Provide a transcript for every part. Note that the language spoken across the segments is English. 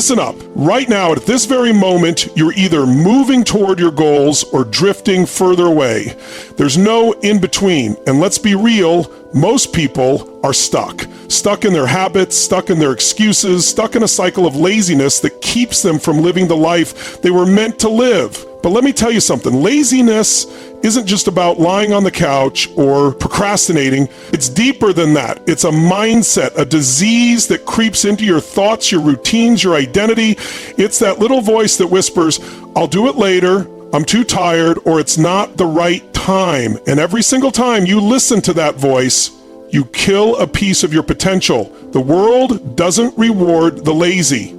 Listen up. Right now, at this very moment, you're either moving toward your goals or drifting further away. There's no in between. And let's be real, most people are stuck in their habits, stuck in their excuses, stuck in a cycle of laziness that keeps them from living the life they were meant to live. But let me tell you something, laziness isn't just about lying on the couch or procrastinating. It's deeper than that. It's a mindset, a disease that creeps into your thoughts, your routines, your identity. It's that little voice that whispers, I'll do it later, I'm too tired, or it's not the right time. And every single time you listen to that voice, you kill a piece of your potential. The world doesn't reward the lazy.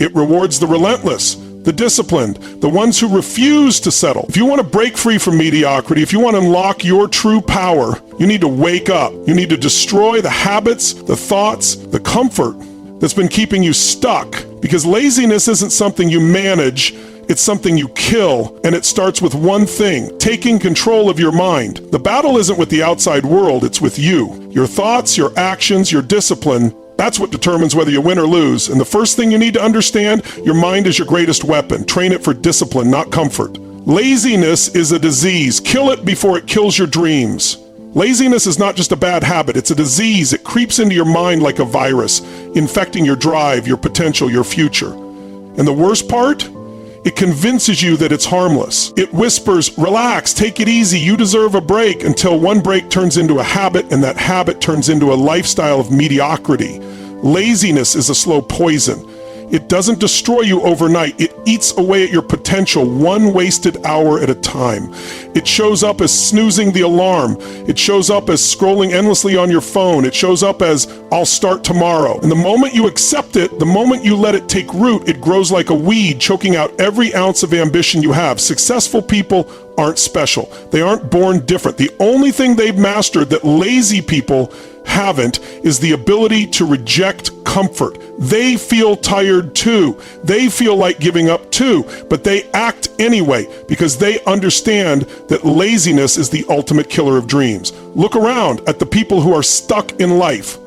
It rewards the relentless, the disciplined, the ones who refuse to settle. If you want to break free from mediocrity, if you want to unlock your true power, you need to wake up. You need to destroy the habits, the thoughts, the comfort that's been keeping you stuck. Because laziness isn't something you manage, it's something you kill, and it starts with one thing, taking control of your mind. The battle isn't with the outside world, it's with you. Your thoughts, your actions, your discipline, that's what determines whether you win or lose. And the first thing you need to understand, your mind is your greatest weapon. Train it for discipline, not comfort. Laziness is a disease. Kill it before it kills your dreams. Laziness is not just a bad habit, it's a disease. It creeps into your mind like a virus, infecting your drive, your potential, your future. And the worst part? It convinces you that it's harmless. It whispers, relax, take it easy, you deserve a break, until one break turns into a habit, and that habit turns into a lifestyle of mediocrity. Laziness is a slow poison. It doesn't destroy you overnight. It eats away at your potential, one wasted hour at a time. It shows up as snoozing the alarm. It shows up as scrolling endlessly on your phone. It shows up as, I'll start tomorrow. And the moment you accept it, the moment you let it take root, it grows like a weed, choking out every ounce of ambition you have. Successful people aren't special. They aren't born different. The only thing they've mastered that lazy people haven't is the ability to reject comfort. They feel tired too. They feel like giving up too, but they act anyway because they understand that laziness is the ultimate killer of dreams. Look around at the people who are stuck in life,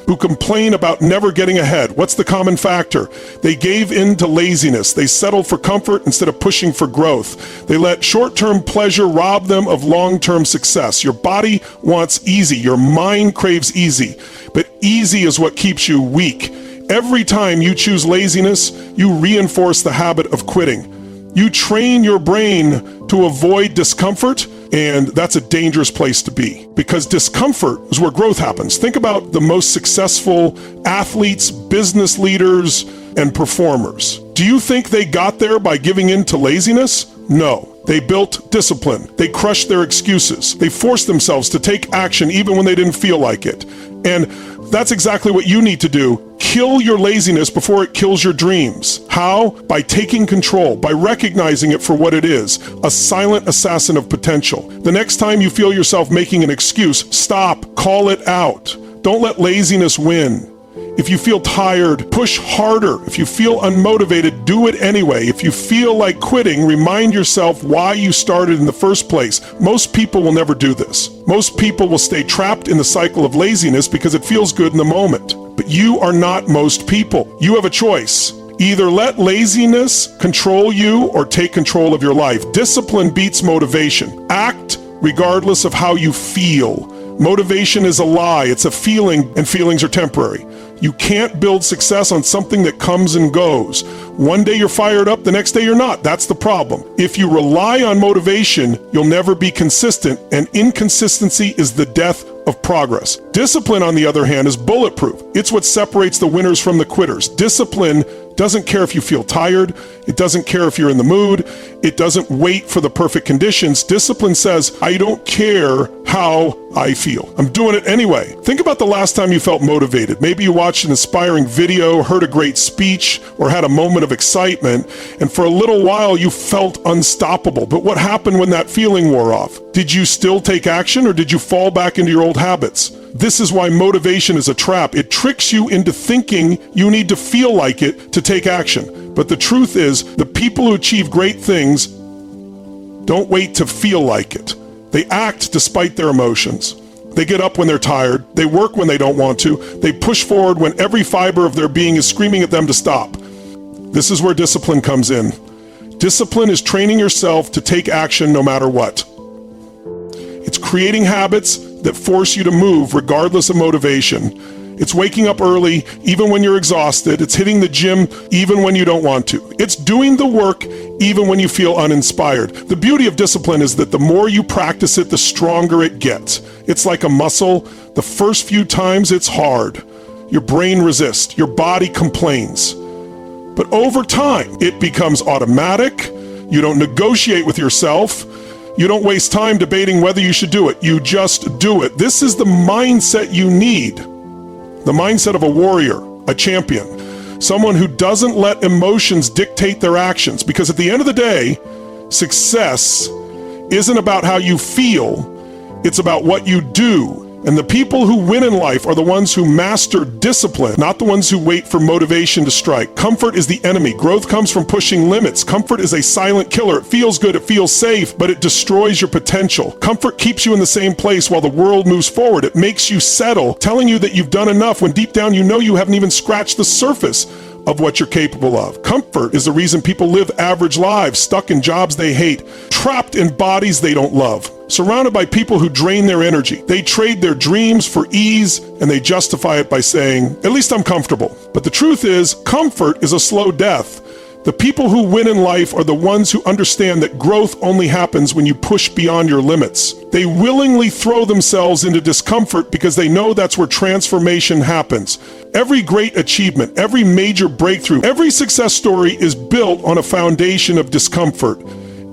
who complain about never getting ahead. What's the common factor? They gave in to laziness. They settled for comfort instead of pushing for growth. They let short-term pleasure rob them of long-term success. Your body wants easy. Your mind craves easy. But easy is what keeps you weak. Every time you choose laziness, you reinforce the habit of quitting. You train your brain to avoid discomfort, and that's a dangerous place to be, because discomfort is where growth happens. Think about the most successful athletes, business leaders, and performers. Do you think they got there by giving in to laziness? No. They built discipline. They crushed their excuses. They forced themselves to take action even when they didn't feel like it. And that's exactly what you need to do. Kill your laziness before it kills your dreams. How? By taking control, by recognizing it for what it is, a silent assassin of potential. The next time you feel yourself making an excuse, stop, call it out. Don't let laziness win. If you feel tired, push harder. If you feel unmotivated, do it anyway. If you feel like quitting, remind yourself why you started in the first place. Most people will never do this. Most people will stay trapped in the cycle of laziness because it feels good in the moment. But you are not most people. You have a choice. Either let laziness control you or take control of your life. Discipline beats motivation. Act regardless of how you feel. Motivation is a lie. It's a feeling, and feelings are temporary. You can't build success on something that comes and goes. One day you're fired up, the next day you're not. That's the problem. If you rely on motivation, you'll never be consistent, and inconsistency is the death of progress. Discipline, on the other hand, is bulletproof. It's what separates the winners from the quitters. Discipline doesn't care if you feel tired. It doesn't care if you're in the mood. It doesn't wait for the perfect conditions. Discipline says, I don't care how I feel. I'm doing it anyway. Think about the last time you felt motivated. Maybe you watched an inspiring video, heard a great speech, or had a moment of excitement, and for a little while you felt unstoppable. But what happened when that feeling wore off? Did you still take action, or did you fall back into your old habits? This is why motivation is a trap. It tricks you into thinking you need to feel like it to take action. But the truth is, the people who achieve great things don't wait to feel like it. They act despite their emotions. They get up when they're tired. They work when they don't want to. They push forward when every fiber of their being is screaming at them to stop. This is where discipline comes in. Discipline is training yourself to take action no matter what. It's creating habits that force you to move regardless of motivation. It's waking up early even when you're exhausted. It's hitting the gym even when you don't want to. It's doing the work even when you feel uninspired. The beauty of discipline is that the more you practice it, the stronger it gets. It's like a muscle. The first few times it's hard. Your brain resists. Your body complains. But over time, it becomes automatic. You don't negotiate with yourself. You don't waste time debating whether you should do it. You just do it. This is the mindset you need. The mindset of a warrior, a champion, someone who doesn't let emotions dictate their actions. Because at the end of the day, success isn't about how you feel, it's about what you do. And the people who win in life are the ones who master discipline, not the ones who wait for motivation to strike. Comfort is the enemy. Growth comes from pushing limits. Comfort is a silent killer. It feels good, it feels safe, but it destroys your potential. Comfort keeps you in the same place while the world moves forward. It makes you settle, telling you that you've done enough when deep down you know you haven't even scratched the surface of what you're capable of. Comfort is the reason people live average lives, stuck in jobs they hate, trapped in bodies they don't love, surrounded by people who drain their energy. They trade their dreams for ease, and they justify it by saying, at least I'm comfortable. But the truth is, comfort is a slow death. The people who win in life are the ones who understand that growth only happens when you push beyond your limits. They willingly throw themselves into discomfort because they know that's where transformation happens. Every great achievement, every major breakthrough, every success story is built on a foundation of discomfort.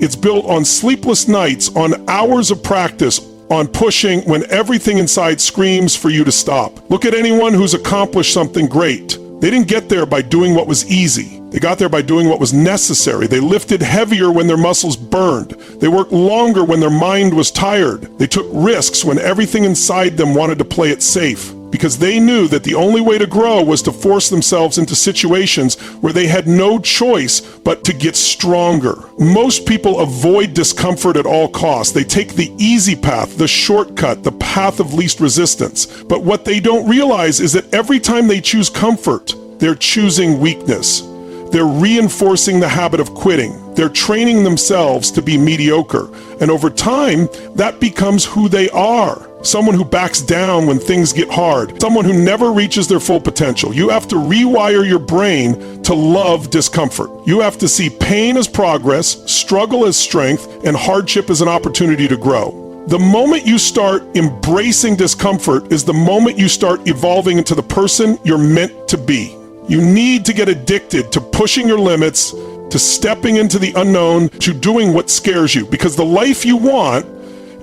It's built on sleepless nights, on hours of practice, on pushing when everything inside screams for you to stop. Look at anyone who's accomplished something great. They didn't get there by doing what was easy. They got there by doing what was necessary. They lifted heavier when their muscles burned. They worked longer when their mind was tired. They took risks when everything inside them wanted to play it safe, because they knew that the only way to grow was to force themselves into situations where they had no choice but to get stronger. Most people avoid discomfort at all costs. They take the easy path, the shortcut, the path of least resistance. But what they don't realize is that every time they choose comfort, they're choosing weakness. They're reinforcing the habit of quitting. They're training themselves to be mediocre. And over time, that becomes who they are. Someone who backs down when things get hard. Someone who never reaches their full potential. You have to rewire your brain to love discomfort. You have to see pain as progress, struggle as strength, and hardship as an opportunity to grow. The moment you start embracing discomfort is the moment you start evolving into the person you're meant to be. You need to get addicted to pushing your limits, to stepping into the unknown, to doing what scares you, because the life you want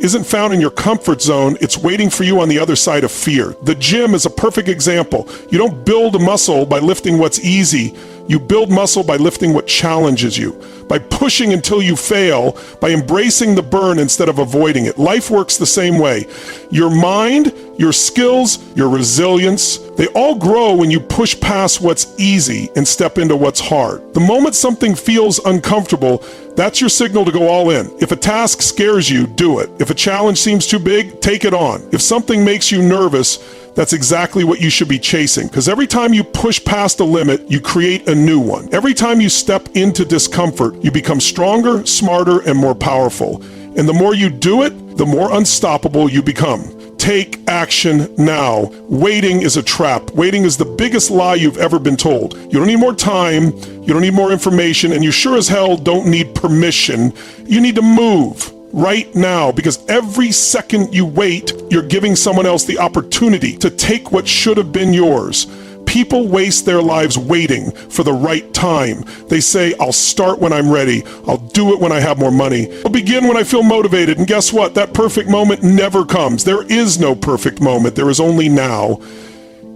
isn't found in your comfort zone. It's waiting for you on the other side of fear. The gym is a perfect example. You don't build a muscle by lifting what's easy. You build muscle by lifting what challenges you, by pushing until you fail, by embracing the burn instead of avoiding it. Life works the same way. Your mind, your skills, your resilience, they all grow when you push past what's easy and step into what's hard. The moment something feels uncomfortable, that's your signal to go all in. If a task scares you, do it. If a challenge seems too big, take it on. If something makes you nervous, that's exactly what you should be chasing. Because every time you push past a limit, you create a new one. Every time you step into discomfort, you become stronger, smarter, and more powerful. And the more you do it, the more unstoppable you become. Take action now. Waiting is a trap. Waiting is the biggest lie you've ever been told. You don't need more time, you don't need more information, and you sure as hell don't need permission. You need to move right now, because every second you wait, you're giving someone else the opportunity to take what should have been yours. People waste their lives waiting for the right time. They say, I'll start when I'm ready. I'll do it when I have more money. I'll begin when I feel motivated. And guess what? That perfect moment never comes. There is no perfect moment. There is only now.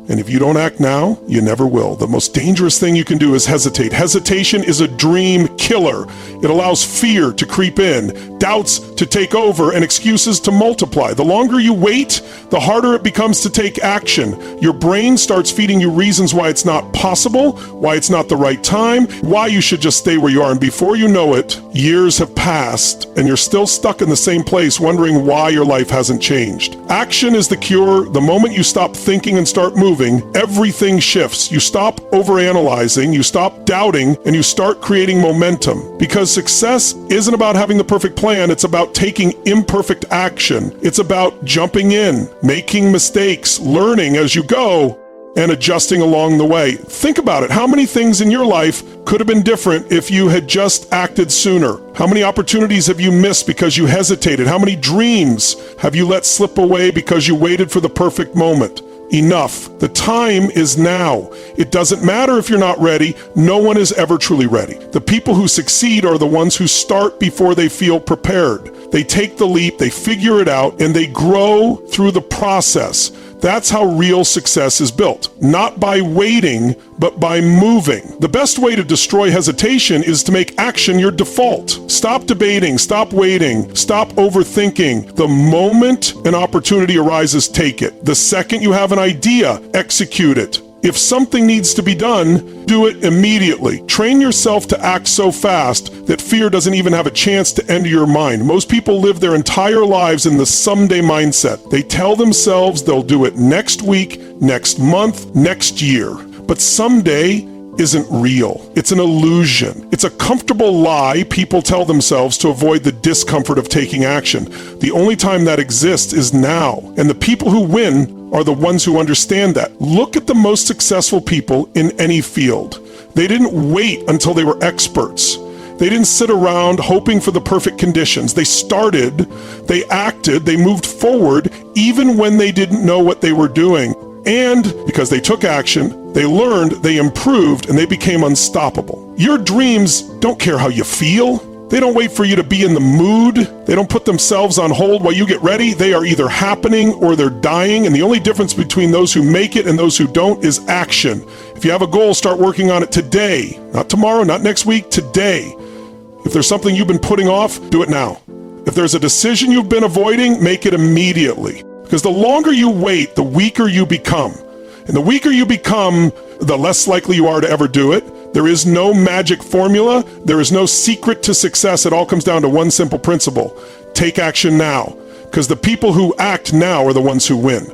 And if you don't act now, you never will. The most dangerous thing you can do is hesitate. Hesitation is a dream killer. It allows fear to creep in, doubts to take over, and excuses to multiply. The longer you wait, the harder it becomes to take action. Your brain starts feeding you reasons why it's not possible, why it's not the right time, why you should just stay where you are. And before you know it, years have passed, and you're still stuck in the same place, wondering why your life hasn't changed. Action is the cure. The moment you stop thinking and start moving, moving, everything shifts. You stop overanalyzing, you stop doubting, and you start creating momentum. Because success isn't about having the perfect plan, it's about taking imperfect action. It's about jumping in, making mistakes, learning as you go, and adjusting along the way. Think about it. How many things in your life could have been different if you had just acted sooner? How many opportunities have you missed because you hesitated? How many dreams have you let slip away because you waited for the perfect moment? Enough. The time is now. It doesn't matter if you're not ready. No one is ever truly ready. The people who succeed are the ones who start before they feel prepared. They take the leap, they figure it out, and they grow through the process. That's how real success is built. Not by waiting, but by moving. The best way to destroy hesitation is to make action your default. Stop debating, stop waiting, stop overthinking. The moment an opportunity arises, take it. The second you have an idea, execute it. If something needs to be done, do it immediately. Train yourself to act so fast that fear doesn't even have a chance to enter your mind. Most people live their entire lives in the someday mindset. They tell themselves they'll do it next week, next month, next year. But someday isn't real. It's an illusion. It's a comfortable lie people tell themselves to avoid the discomfort of taking action. The only time that exists is now. And the people who win are the ones who understand that. Look at the most successful people in any field. They didn't wait until they were experts. They didn't sit around hoping for the perfect conditions. They started, they acted, they moved forward even when they didn't know what they were doing. And because they took action, they learned, they improved, and they became unstoppable. Your dreams don't care how you feel. They don't wait for you to be in the mood. They don't put themselves on hold while you get ready. They are either happening or they're dying. And the only difference between those who make it and those who don't is action. If you have a goal, start working on it today. Not tomorrow, not next week, today. If there's something you've been putting off, do it now. If there's a decision you've been avoiding, make it immediately. Because the longer you wait, the weaker you become. And the weaker you become, the less likely you are to ever do it. There is no magic formula. There is no secret to success. It all comes down to one simple principle. Take action now. Because the people who act now are the ones who win.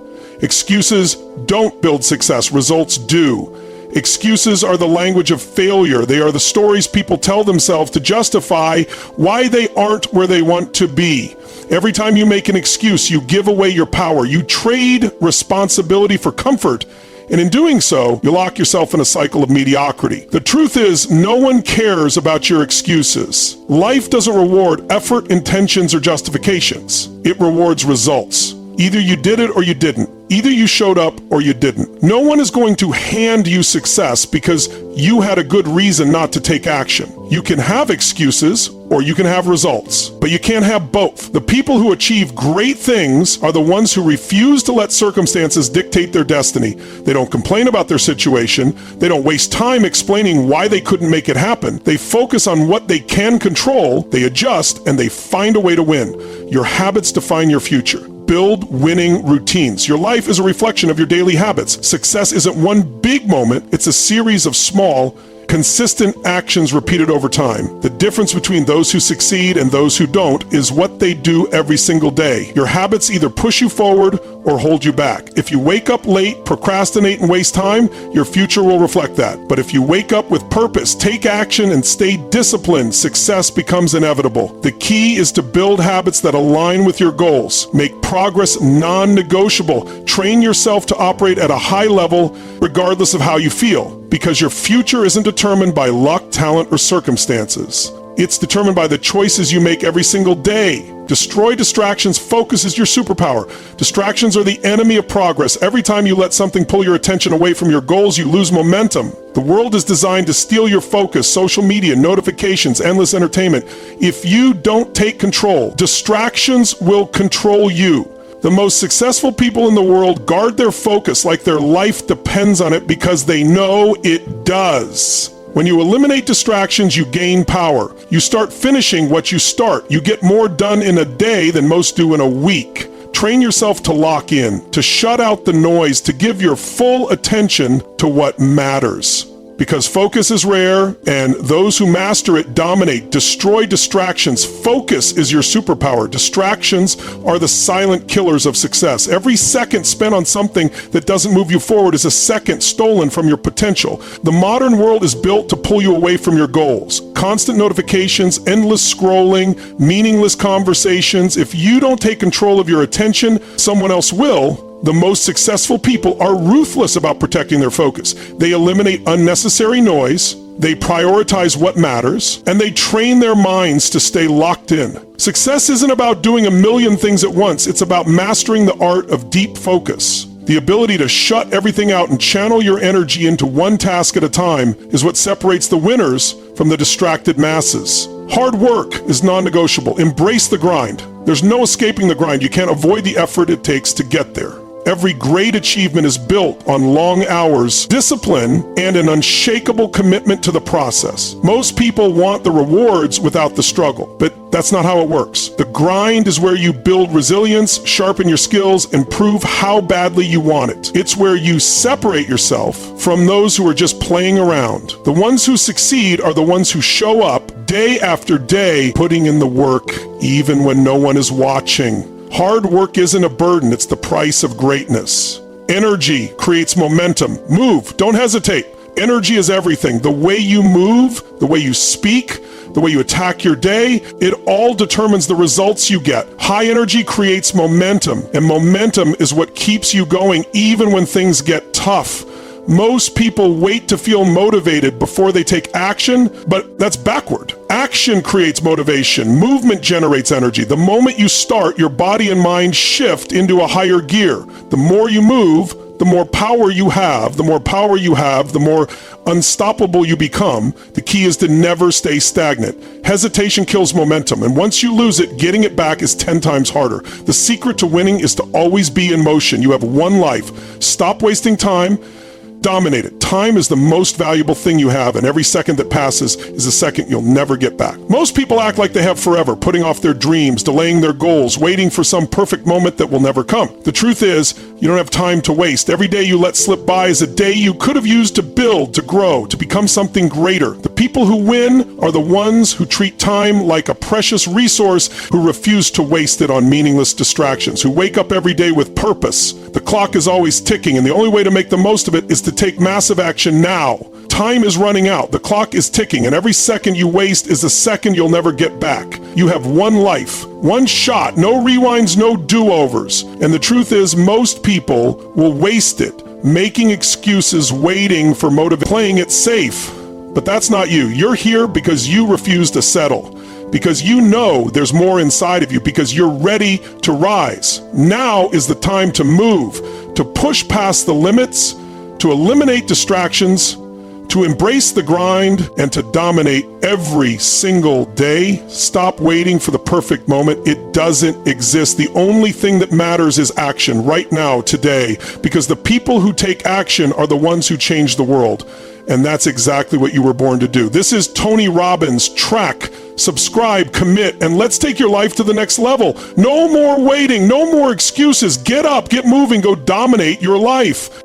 Excuses don't build success. Results do. Excuses are the language of failure. They are the stories people tell themselves to justify why they aren't where they want to be. Every time you make an excuse, you give away your power. You trade responsibility for comfort. And in doing so, you lock yourself in a cycle of mediocrity. The truth is, no one cares about your excuses. Life doesn't reward effort, intentions, or justifications. It rewards results. Either you did it or you didn't. Either you showed up or you didn't. No one is going to hand you success because you had a good reason not to take action. You can have excuses or you can have results, but you can't have both. The people who achieve great things are the ones who refuse to let circumstances dictate their destiny. They don't complain about their situation. They don't waste time explaining why they couldn't make it happen. They focus on what they can control, they adjust, and they find a way to win. Your habits define your future. Build winning routines. Your life is a reflection of your daily habits. Success isn't one big moment, it's a series of small, consistent actions repeated over time. The difference between those who succeed and those who don't is what they do every single day. Your habits either push you forward or hold you back. If you wake up late, procrastinate, and waste time, your future will reflect that. But if you wake up with purpose, take action, and stay disciplined, success becomes inevitable. The key is to build habits that align with your goals. Make progress non-negotiable. Train yourself to operate at a high level regardless of how you feel. Because your future isn't determined by luck, talent, or circumstances. It's determined by the choices you make every single day. Destroy distractions. Focus is your superpower. Distractions are the enemy of progress. Every time you let something pull your attention away from your goals, you lose momentum. The world is designed to steal your focus. Social media, notifications, endless entertainment. If you don't take control, distractions will control you. The most successful people in the world guard their focus like their life depends on it because they know it does. When you eliminate distractions, you gain power. You start finishing what you start. You get more done in a day than most do in a week. Train yourself to lock in, to shut out the noise, to give your full attention to what matters. because focus is rare, and those who master it dominate. Destroy distractions. Focus is your superpower. Distractions are the silent killers of success. Every second spent on something that doesn't move you forward is a second stolen from your potential. The modern world is built to pull you away from your goals. Constant notifications, endless scrolling, meaningless conversations. If you don't take control of your attention, someone else will. The most successful people are ruthless about protecting their focus. They eliminate unnecessary noise, they prioritize what matters, and they train their minds to stay locked in. Success isn't about doing a million things at once. It's about mastering the art of deep focus. The ability to shut everything out and channel your energy into one task at a time is what separates the winners from the distracted masses. Hard work is non-negotiable. Embrace the grind. There's no escaping the grind. You can't avoid the effort it takes to get there. Every great achievement is built on long hours, discipline, and an unshakable commitment to the process. Most people want the rewards without the struggle, but that's not how it works. The grind is where you build resilience, sharpen your skills, and prove how badly you want it. It's where you separate yourself from those who are just playing around. The ones who succeed are the ones who show up day after day, putting in the work, even when no one is watching. Hard work isn't a burden, it's the price of greatness. Energy creates momentum. Move, don't hesitate. Energy is everything. The way you move, the way you speak, the way you attack your day, it all determines the results you get. High energy creates momentum, and momentum is what keeps you going even when things get tough. Most people wait to feel motivated before they take action, but that's backward. Action creates motivation. Movement generates energy. The moment you start, your body and mind shift into a higher gear. The more you move, the more power you have. The more power you have, the more unstoppable you become. The key is to never stay stagnant. Hesitation kills momentum, and once you lose it, getting it back is 10 times harder. The secret to winning is to always be in motion. You have one life. Stop wasting time. Dominate it. Time is the most valuable thing you have, and every second that passes is a second you'll never get back. Most people act like they have forever, putting off their dreams, delaying their goals, waiting for some perfect moment that will never come. The truth is, you don't have time to waste. Every day you let slip by is a day you could have used to build, to grow, to become something greater. The people who win are the ones who treat time like a precious resource, who refuse to waste it on meaningless distractions, who wake up every day with purpose. The clock is always ticking, and the only way to make the most of it is to take massive action now. Time is running out. The clock is ticking, and every second you waste is a second you'll never get back. You have one life, one shot, no rewinds, no do-overs. And the truth is, most people will waste it, making excuses, waiting for motivation, playing it safe. But that's not you. You're here because you refuse to settle, because you know there's more inside of you, because you're ready to rise. Now is the time to move, to push past the limits, to eliminate distractions, to embrace the grind, and to dominate every single day. Stop waiting for the perfect moment. It doesn't exist. The only thing that matters is action right now, today, because the people who take action are the ones who change the world. And that's exactly what you were born to do. This is Tony Robbins. Track, subscribe, commit, and let's take your life to the next level. No more waiting, no more excuses. Get up, get moving, go dominate your life.